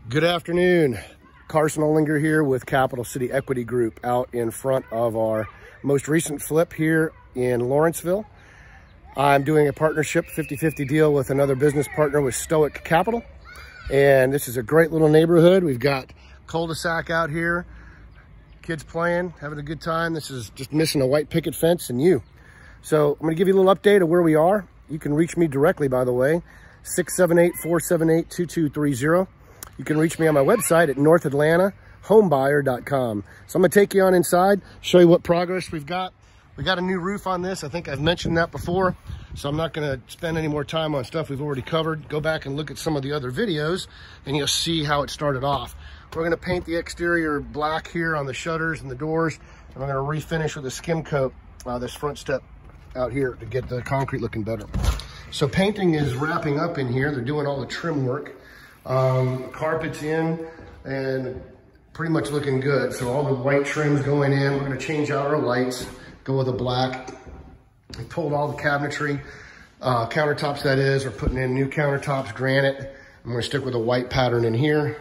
Good afternoon. Carson Olinger here with Capital City Equity Group out in front of our most recent flip here in Lawrenceville. I'm doing a partnership 50-50 deal with another business partner with Stoic Capital. And this is a great little neighborhood. We've got cul-de-sac out here, kids playing, having a good time. This is just missing a white picket fence and you. So I'm gonna give you a little update of where we are. You can reach me directly, by the way, 678-478-2230. You can reach me on my website at northatlantahomebuyer.com. So I'm gonna take you on inside, show you what progress we've got. We got a new roof on this. I think I've mentioned that before. So I'm not gonna spend any more time on stuff we've already covered. Go back and look at some of the other videos and you'll see how it started off. We're gonna paint the exterior black here on the shutters and the doors. And I'm gonna refinish with a skim coat this front step out here to get the concrete looking better. So painting is wrapping up in here. They're doing all the trim work. Carpet's in and pretty much looking good. So all the white trim's going in. We're gonna change out our lights, go with a black. We pulled all the cabinetry, countertops that is. We're putting in new countertops, granite. I'm gonna stick with a white pattern in here.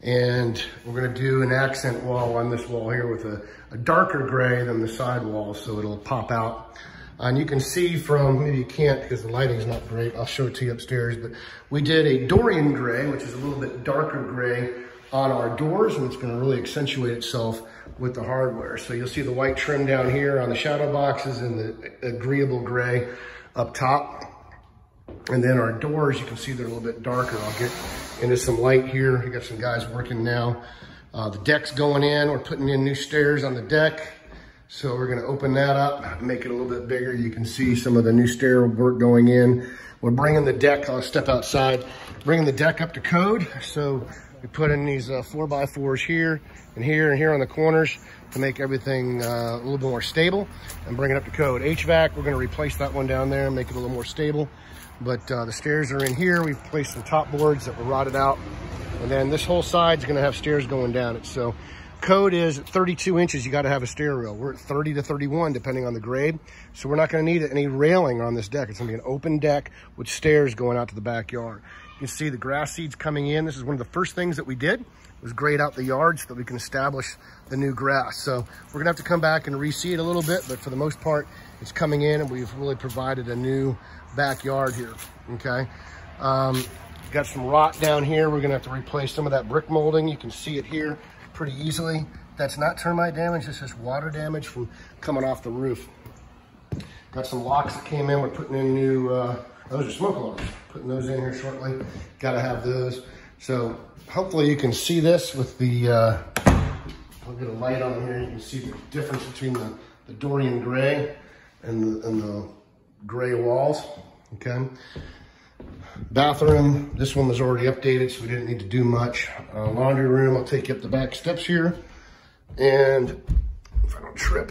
And we're gonna do an accent wall on this wall here with a darker gray than the side walls, so it'll pop out. And you can see from, maybe you can't because the lighting's not great, I'll show it to you upstairs, but we did a Dorian gray, which is a little bit darker gray on our doors, and it's gonna really accentuate itself with the hardware. So you'll see the white trim down here on the shadow boxes and the agreeable gray up top. And then our doors, you can see they're a little bit darker. I'll get into some light here. We got some guys working now. The deck's going in. We're putting in new stairs on the deck. So we're gonna open that up, make it a little bit bigger. You can see some of the new stair work going in. We're bringing the deck, I'll step outside, bringing the deck up to code. So we put in these 4x4s here and here and here on the corners to make everything a little bit more stable and bring it up to code. HVAC, we're gonna replace that one down there and make it a little more stable. But the stairs are in here. We've placed some top boards that were rotted out. And then this whole side's gonna have stairs going down it. So code is 32 inches, you gotta have a stair rail. We're at 30 to 31, depending on the grade. So we're not gonna need any railing on this deck. It's gonna be an open deck with stairs going out to the backyard. You can see the grass seeds coming in. This is one of the first things that we did, was grade out the yard so that we can establish the new grass. So we're gonna have to come back and reseed a little bit, but for the most part, it's coming in and we've really provided a new backyard here, okay? Got some rot down here. We're gonna have to replace some of that brick molding. You can see it here pretty easily. That's not termite damage, it's just water damage from coming off the roof. Got some locks that came in. We're putting in new, those are smoke alarms. Putting those in here shortly. Gotta have those. So hopefully you can see this with the, I'll get a light on here. You can see the difference between the Dorian gray and the gray walls, okay? Bathroom, this one was already updated, so we didn't need to do much. Laundry room, I'll take you up the back steps here. And if I don't trip,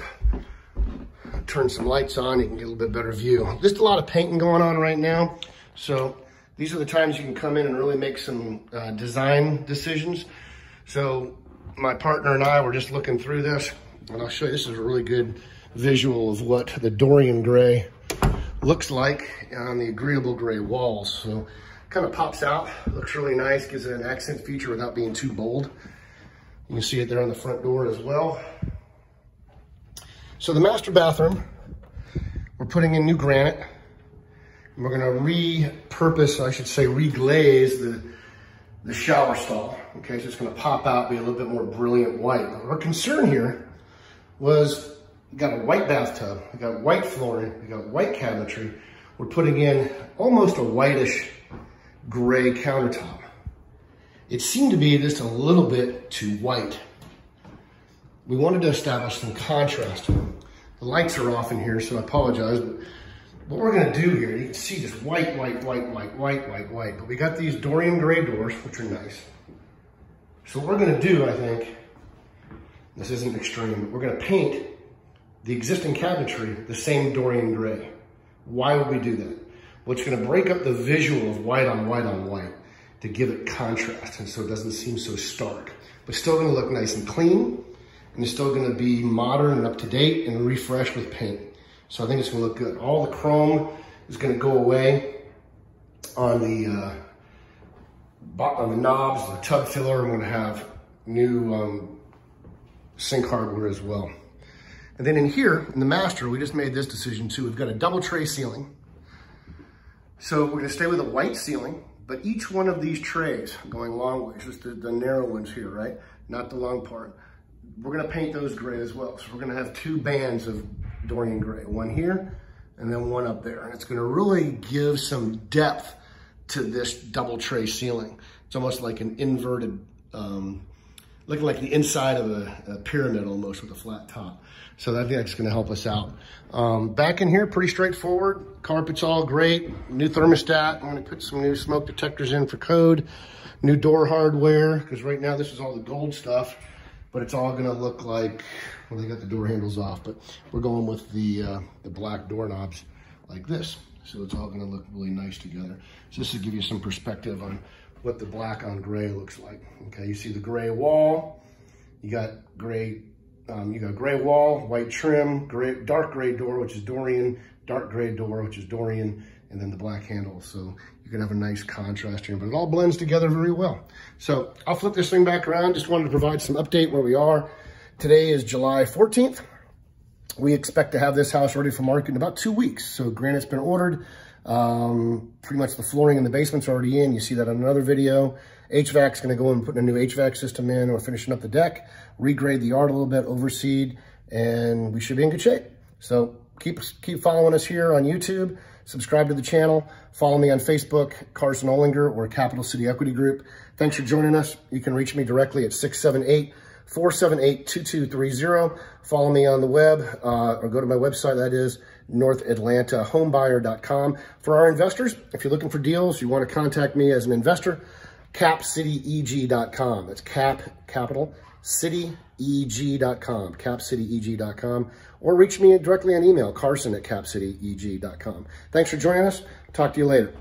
turn some lights on, you can get a little bit better view. Just a lot of painting going on right now. So these are the times you can come in and really make some design decisions. So my partner and I were just looking through this, and I'll show you, this is a really good visual of what the Dorian gray looks like on the agreeable gray walls. So kind of pops out, looks really nice, gives it an accent feature without being too bold. You can see it there on the front door as well. So the master bathroom, we're putting in new granite. And we're gonna repurpose, I should say reglaze the shower stall. Okay, so it's gonna pop out, be a little bit more brilliant white. But our concern here was, we got a white bathtub, we got white flooring, we got white cabinetry. We're putting in almost a whitish gray countertop. It seemed to be just a little bit too white. We wanted to establish some contrast. The lights are off in here, so I apologize, but what we're gonna do here, you can see just white, white, white, white, white, white, white, but we got these Dorian gray doors, which are nice. So what we're gonna do, I think, this isn't extreme, but we're gonna paint the existing cabinetry the same Dorian gray. Why would we do that? Well, it's gonna break up the visual of white on white on white to give it contrast, and so it doesn't seem so stark, but still gonna look nice and clean, and it's still gonna be modern and up to date and refreshed with paint. So I think it's gonna look good. All the chrome is gonna go away on the on the knobs, the tub filler. I'm gonna have new sink hardware as well. And then in here, in the master, we just made this decision too. We've got a double tray ceiling. So we're gonna stay with a white ceiling, but each one of these trays going long ways, just the narrow ones here, right? Not the long part. We're gonna paint those gray as well. So we're gonna have 2 bands of Dorian gray, one here and then one up there. And it's gonna really give some depth to this double tray ceiling. It's almost like an inverted, looking like the inside of a pyramid almost with a flat top. So I think that's gonna help us out. Back in here, pretty straightforward. Carpet's all great. New thermostat. I'm gonna put some new smoke detectors in for code. New door hardware, because right now this is all the gold stuff, but it's all gonna look like, well, they got the door handles off, but we're going with the black doorknobs like this. So it's all gonna look really nice together. So this will give you some perspective on what the black on gray looks like. Okay, you see the gray wall, you got gray wall, white trim, dark gray door, which is Dorian, dark gray door, which is Dorian, and then the black handle. So you can have a nice contrast here, but it all blends together very well. So I'll flip this thing back around. Just wanted to provide some update where we are. Today is July 14th. We expect to have this house ready for market in about 2 weeks. So granite's been ordered. Pretty much the flooring in the basement's already in. You see that on another video. HVAC's gonna go and put a new HVAC system in. We're finishing up the deck, regrade the yard a little bit, overseed, and we should be in good shape. So keep following us here on YouTube. Subscribe to the channel. Follow me on Facebook, Carson Olinger, or Capital City Equity Group. Thanks for joining us. You can reach me directly at 678-478-2230. Follow me on the web, or go to my website, that is NorthAtlantaHomebuyer.com. For our investors, if you're looking for deals, you want to contact me as an investor, capcityeg.com. That's capital cityeg.com, capcityeg.com, or reach me directly on email, carson@capcityeg.com. Thanks for joining us. Talk to you later.